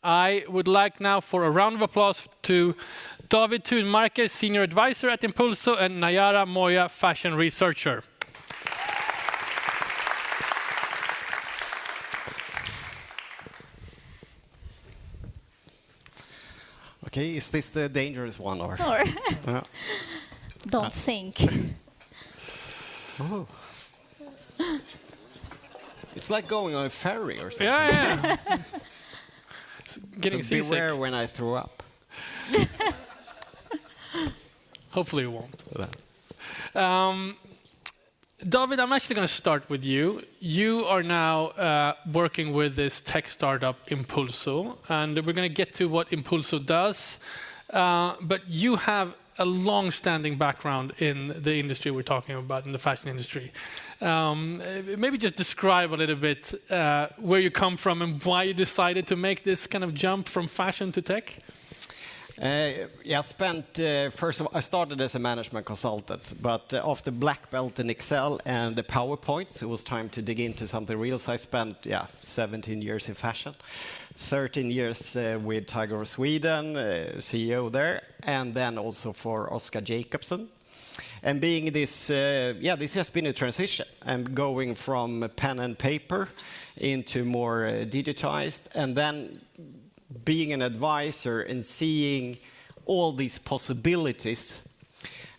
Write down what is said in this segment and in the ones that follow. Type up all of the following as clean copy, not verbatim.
I would like now for a round of applause to David Thunmarker, Senior Advisor at Impulso, and Nayara Moia, Fashion Researcher. Okay, is this the dangerous one or? Don't sink. Oh. It's like going on a ferry or something. Yeah. It's getting so seasick. Beware when I throw up. Hopefully you won't. David, I'm actually going to start with you. You are now working with this tech startup Impulso, and we're going to get to what Impulso does. But you have a long-standing background in the industry we're talking about, in the fashion industry. Maybe just describe a little bit where you come from and why you decided to make this kind of jump from fashion to tech. First of all, I started as a management consultant, but after black belt in Excel and the PowerPoints, it was time to dig into something real. So I spent 17 years in fashion, 13 years with Tiger of Sweden, CEO there, and then also for Oscar Jacobson. And being this, this has been a transition. I'm going from pen and paper into more digitized, and then being an advisor and seeing all these possibilities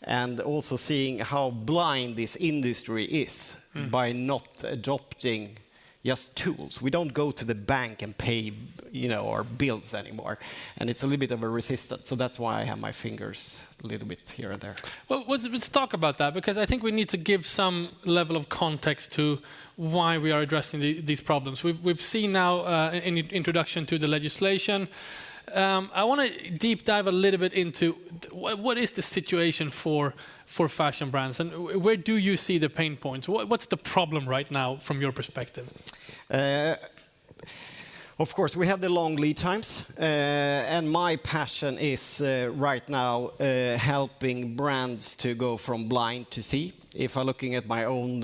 and also seeing how blind this industry is by not adopting just tools. We don't go to the bank and pay, our bills anymore. And it's a little bit of a resistance. So that's why I have my fingers a little bit here and there. Well, let's talk about that, because I think we need to give some level of context to why we are addressing these problems. We've seen now an introduction to the legislation. I want to deep dive a little bit into what is the situation for fashion brands, and where do you see the pain points? What's the problem right now from your perspective? Of course, we have the long lead times, and my passion is right now helping brands to go from blind to see. If I'm looking at my own,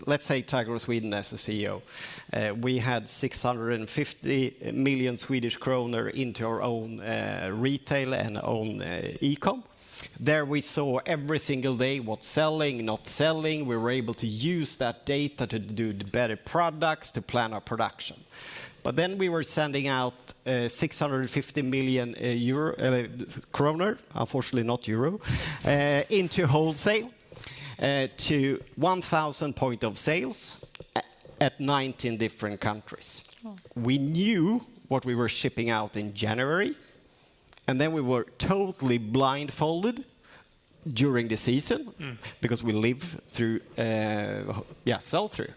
let's say Tiger of Sweden as a CEO, we had 650 million Swedish kronor into our own retail and own e-com. There we saw every single day what's selling, not selling. We were able to use that data to do better products, to plan our production. But then we were sending out 650 million kronor, unfortunately not euro, into wholesale to 1,000 point of sales at 19 different countries. Oh. We knew what we were shipping out in January, and then we were totally blindfolded during the season because we live through sell-through.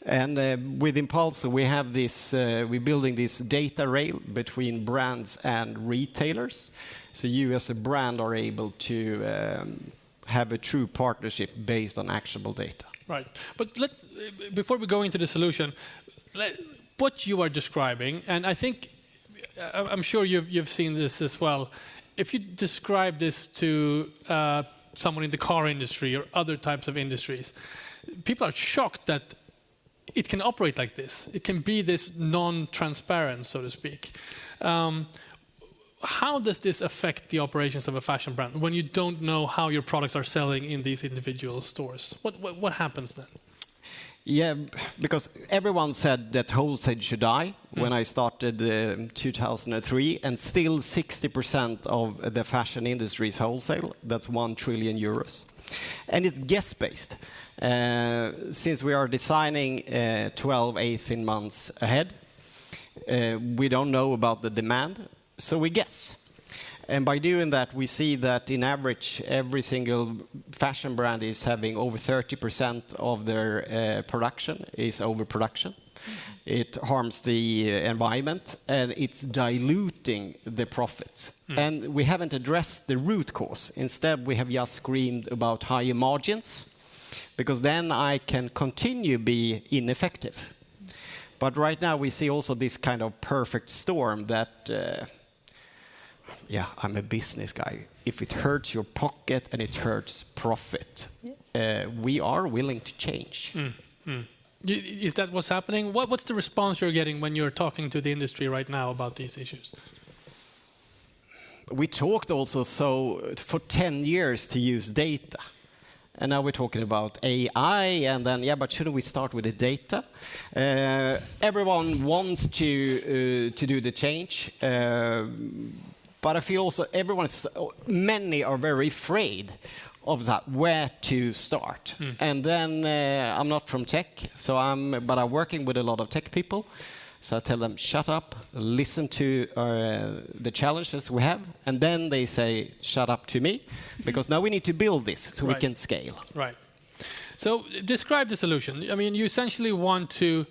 And with Impulso, we have this. We're building this data rail between brands and retailers. So you, as a brand, are able to have a true partnership based on actionable data. Right. But let's, before we go into the solution, what you are describing, and I think, I'm sure you've seen this as well. If you describe this to someone in the car industry or other types of industries, people are shocked that it can operate like this. It can be this non-transparent, so to speak. How does this affect the operations of a fashion brand when you don't know how your products are selling in these individual stores? What happens then? Yeah, because everyone said that wholesale should die when I started in 2003, and still 60% of the fashion industry is wholesale. That's 1 trillion euros. And it's guess-based. Since we are designing 12, 18 months ahead, we don't know about the demand, so we guess. And by doing that, we see that in average, every single fashion brand is having over 30% of their production is overproduction. It harms the environment, and it's diluting the profits. And we haven't addressed the root cause. Instead, we have just screamed about higher margins, because then I can continue be ineffective. But right now, we see also this kind of perfect storm that I'm a business guy. If it hurts your pocket and it hurts profit, we are willing to change. Is that what's happening? What's the response you're getting when you're talking to the industry right now about these issues? We talked also for 10 years to use data. And now we're talking about AI, and then, but shouldn't we start with the data? Everyone wants to do the change, but I feel also many are very afraid of that, where to start. And then I'm not from tech, but I'm working with a lot of tech people. So I tell them, shut up, listen to the challenges we have, and then they say, shut up to me, because now we need to build this so we can scale. Right. So describe the solution. I mean, you essentially want to,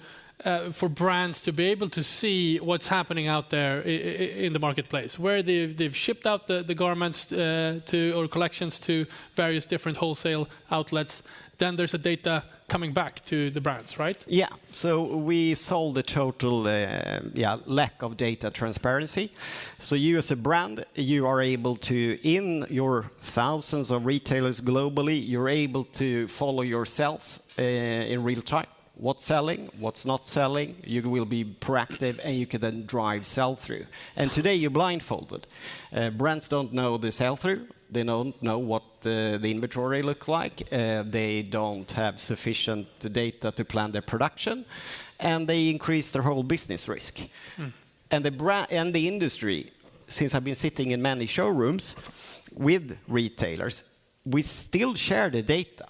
for brands to be able to see what's happening out there in the marketplace, where they've shipped out the garments or collections to various different wholesale outlets. Then there's a data coming back to the brands, right? Yeah, so we solved the total lack of data transparency. So you as a brand, you are able to, in your thousands of retailers globally, you're able to follow your sales in real time. What's selling, what's not selling, you will be proactive and you can then drive sell-through. And today you're blindfolded. Brands don't know the sell-through. They don't know what the inventory looks like. They don't have sufficient data to plan their production, and they increase their whole business risk. And the industry, since I've been sitting in many showrooms with retailers, we still share the data.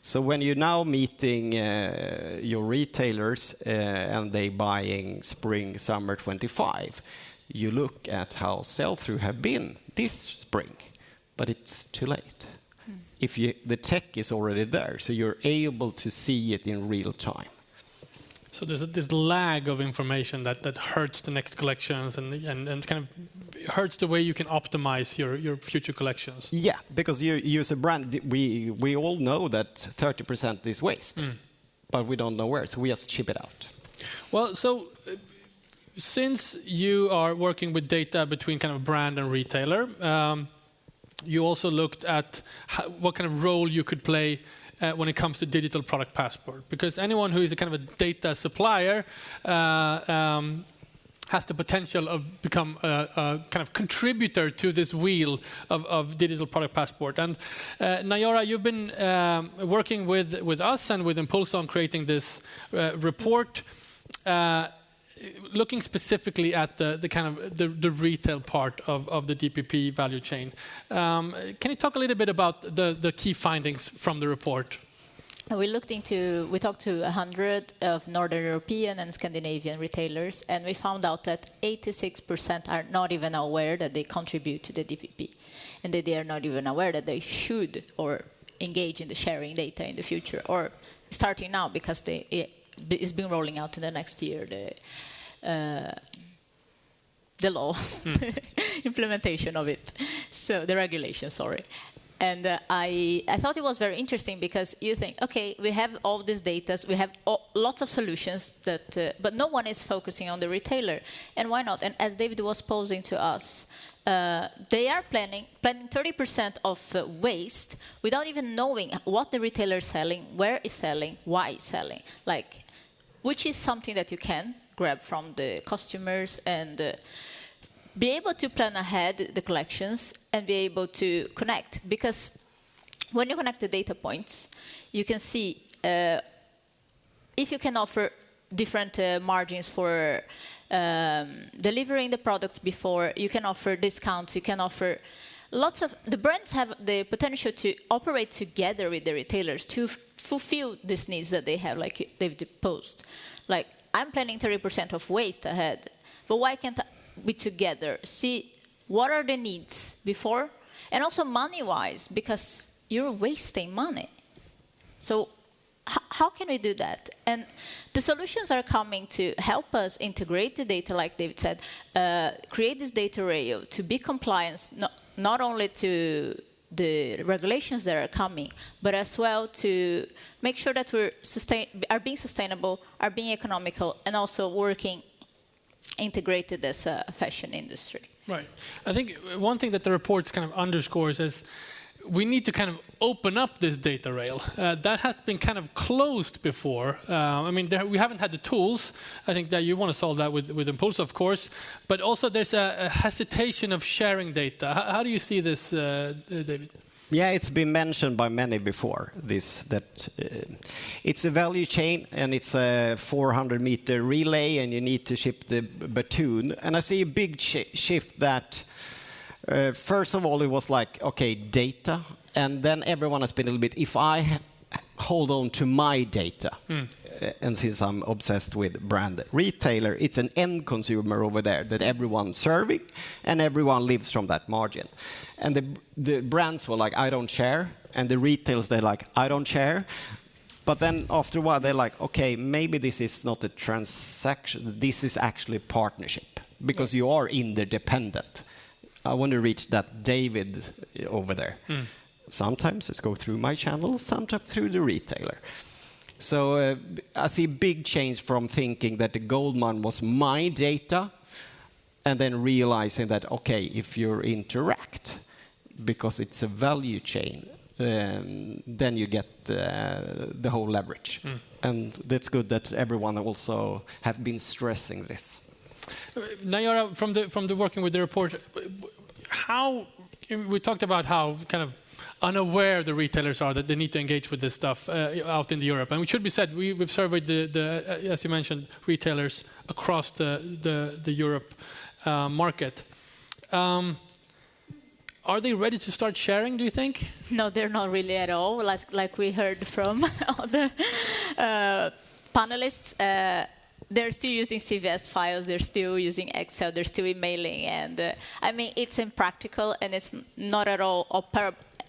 So when you're now meeting your retailers and they buying spring, summer 25, you look at how sell-through have been this spring. But it's too late. The tech is already there, so you're able to see it in real time. So there's this lag of information that hurts the next collections and kind of hurts the way you can optimize your future collections. Yeah, because you as a brand, we all know that 30% is waste, but we don't know where, so we just ship it out. Well, so since you are working with data between kind of brand and retailer, you also looked at what kind of role you could play when it comes to digital product passport, because anyone who is a kind of a data supplier has the potential of become a kind of contributor to this wheel of digital product passport. And Nayara, you've been working with us and with Impulso on creating this report. Looking specifically at the kind of the retail part of the DPP value chain, can you talk a little bit about the key findings from the report? We talked to 100 of Northern European and Scandinavian retailers, and we found out that 86% are not even aware that they contribute to the DPP, and that they are not even aware that they should or engage in the sharing data in the future, or starting now because it's been rolling out in the next year. The law, implementation of it, so the regulation, sorry. And I thought it was very interesting because you think, okay, we have all these data, we have lots of solutions, but no one is focusing on the retailer. And why not? And as David was posing to us, they are planning 30% of waste without even knowing what the retailer is selling, where is selling, why is selling, which is something that you can grab from the customers and be able to plan ahead the collections and be able to connect. Because when you connect the data points, you can see if you can offer different margins for delivering the products before, you can offer discounts, you can offer the brands have the potential to operate together with the retailers to fulfill these needs that they have, like David posed. Like, I'm planning 30% of waste ahead, but why can't we together see what are the needs before, and also money-wise, because you're wasting money. So how can we do that? And the solutions are coming to help us integrate the data, like David said, create this data rail to be compliant, not only to the regulations that are coming, but as well to make sure that are being sustainable, are being economical, and also working integrated as a fashion industry. Right. I think one thing that the report kind of underscores is we need to kind of open up this data rail. That has been kind of closed before. I mean, we haven't had the tools. I think that you want to solve that with Impulso, of course. But also there's a hesitation of sharing data. How do you see this, David? Yeah, it's been mentioned by many before, that it's a value chain and it's a 400-meter relay and you need to ship the baton. And I see a big shift that, first of all, it was like, okay, data. And then everyone has been a little bit, if I hold on to my data, and since I'm obsessed with brand retailer, it's an end consumer over there that everyone's serving and everyone lives from that margin. And the brands were like, I don't share. And the retailers, they're like, I don't share. But then after a while, they're like, okay, maybe this is not a transaction. This is actually a partnership because you are interdependent. I want to reach that David over there. Sometimes it's go through my channel, sometimes through the retailer. So I see a big change from thinking that the gold mine was my data and then realizing that, okay, if you interact, because it's a value chain, then you get the whole leverage. And that's good that everyone also have been stressing this. Nayara, from the working with the report, how we talked about how kind of unaware the retailers are that they need to engage with this stuff out in Europe. And it should be said, we've surveyed the as you mentioned, retailers across the Europe market. Are they ready to start sharing, do you think? No, they're not really at all. Like we heard from other panelists, they're still using CVS files, they're still using Excel, they're still emailing. And I mean, it's impractical and it's not at all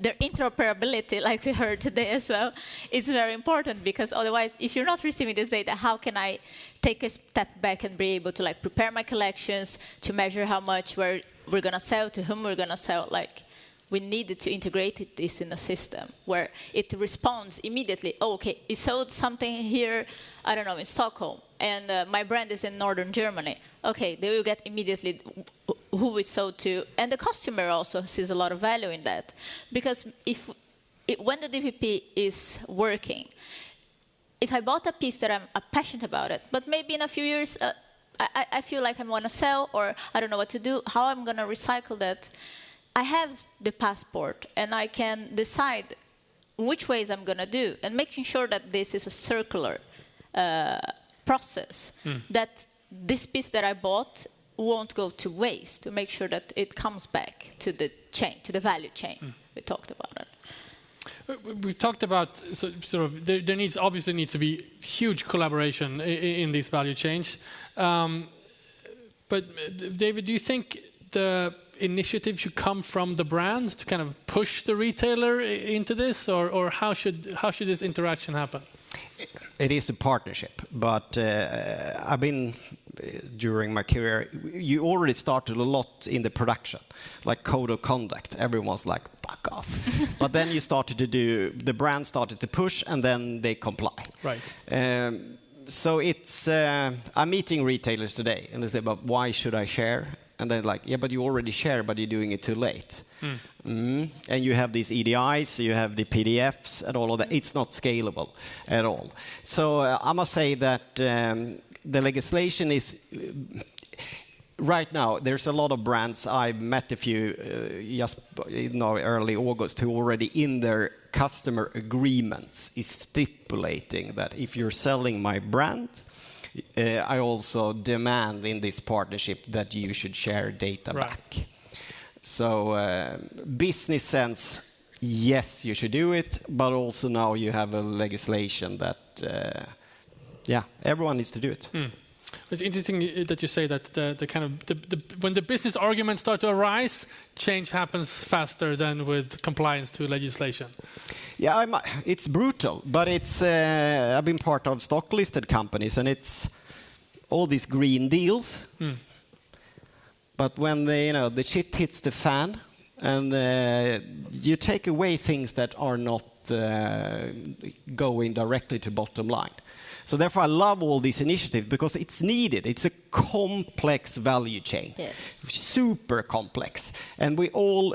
their interoperability, like we heard today as well, is very important because otherwise, if you're not receiving this data, how can I take a step back and be able to like prepare my collections, to measure how much we're going to sell, to whom we're going to sell? Like, we needed to integrate this in a system where it responds immediately. Oh, okay, you sold something here, I don't know, in Stockholm, and my brand is in northern Germany. Okay, they will get immediately who we sold to, and the customer also sees a lot of value in that. Because when the DPP is working, if I bought a piece that I'm passionate about it, but maybe in a few years I feel like I want to sell, or I don't know what to do, how I'm going to recycle that, I have the passport and I can decide which ways I'm going to do, and making sure that this is a circular process, that this piece that I bought won't go to waste, to make sure that it comes back to the chain, to the value chain. We talked about it. We've talked about sort of there obviously needs to be huge collaboration in these value chains. But David, do you think the initiative should come from the brands to kind of push the retailer into this, or how should this interaction happen? It is a partnership, but I've been during my career. You already started a lot in the production, like code of conduct. Everyone's like, "Fuck off!" But then you started to do. The brand started to push, and then they comply. Right. So it's. I'm meeting retailers today, and they say, "But why should I share?" And they're like, yeah, but you already share, but you're doing it too late. And you have these EDIs, you have the PDFs and all of that. It's not scalable at all. So I must say that the legislation is... Right now, there's a lot of brands. I met a few just early August who already in their customer agreements is stipulating that if you're selling my brand, I also demand in this partnership that you should share data back. So business sense, yes, you should do it, but also now you have a legislation that, everyone needs to do it. It's interesting that you say that the kind of when the business arguments start to arise, change happens faster than with compliance to legislation. Yeah, it's brutal, but it's. I've been part of stock-listed companies, and it's all these green deals. But when the shit hits the fan, and you take away things that are not going directly to bottom line. So therefore, I love all these initiatives because it's needed. It's a complex value chain, super complex, and we all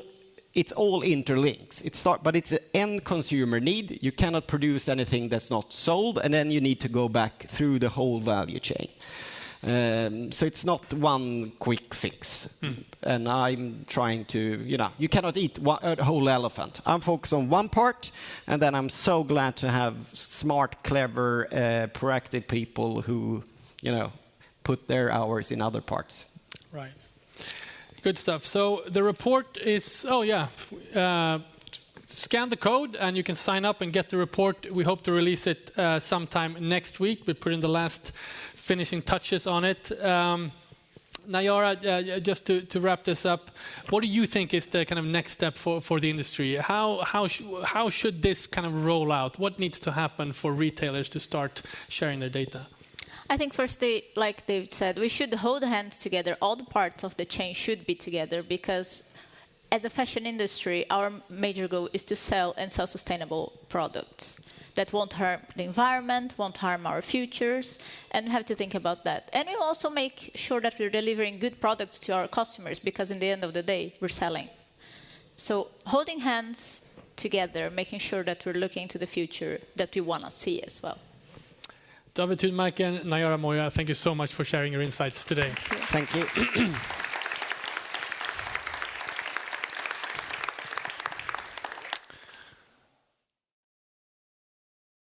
it's all interlinks. But it's an end consumer need. You cannot produce anything that's not sold, and then you need to go back through the whole value chain. So it's not one quick fix. And I'm trying to, you cannot eat a whole elephant. I'm focused on one part, and then I'm so glad to have smart, clever, proactive people who, put their hours in other parts. Right. Good stuff. So the report is, scan the code and you can sign up and get the report. We hope to release it sometime next week. We put in the last finishing touches on it. Nayara, just to wrap this up, what do you think is the kind of next step for the industry? How should this kind of roll out? What needs to happen for retailers to start sharing their data? I think firstly, like David said, we should hold hands together. All the parts of the chain should be together, because as a fashion industry, our major goal is to sell sustainable products that won't harm the environment, won't harm our futures, and we have to think about that. And we also make sure that we're delivering good products to our customers, because in the end of the day, we're selling. So holding hands together, making sure that we're looking to the future that we want to see as well. David Thunmarker and Nayara Moia, thank you so much for sharing your insights today. Thank you.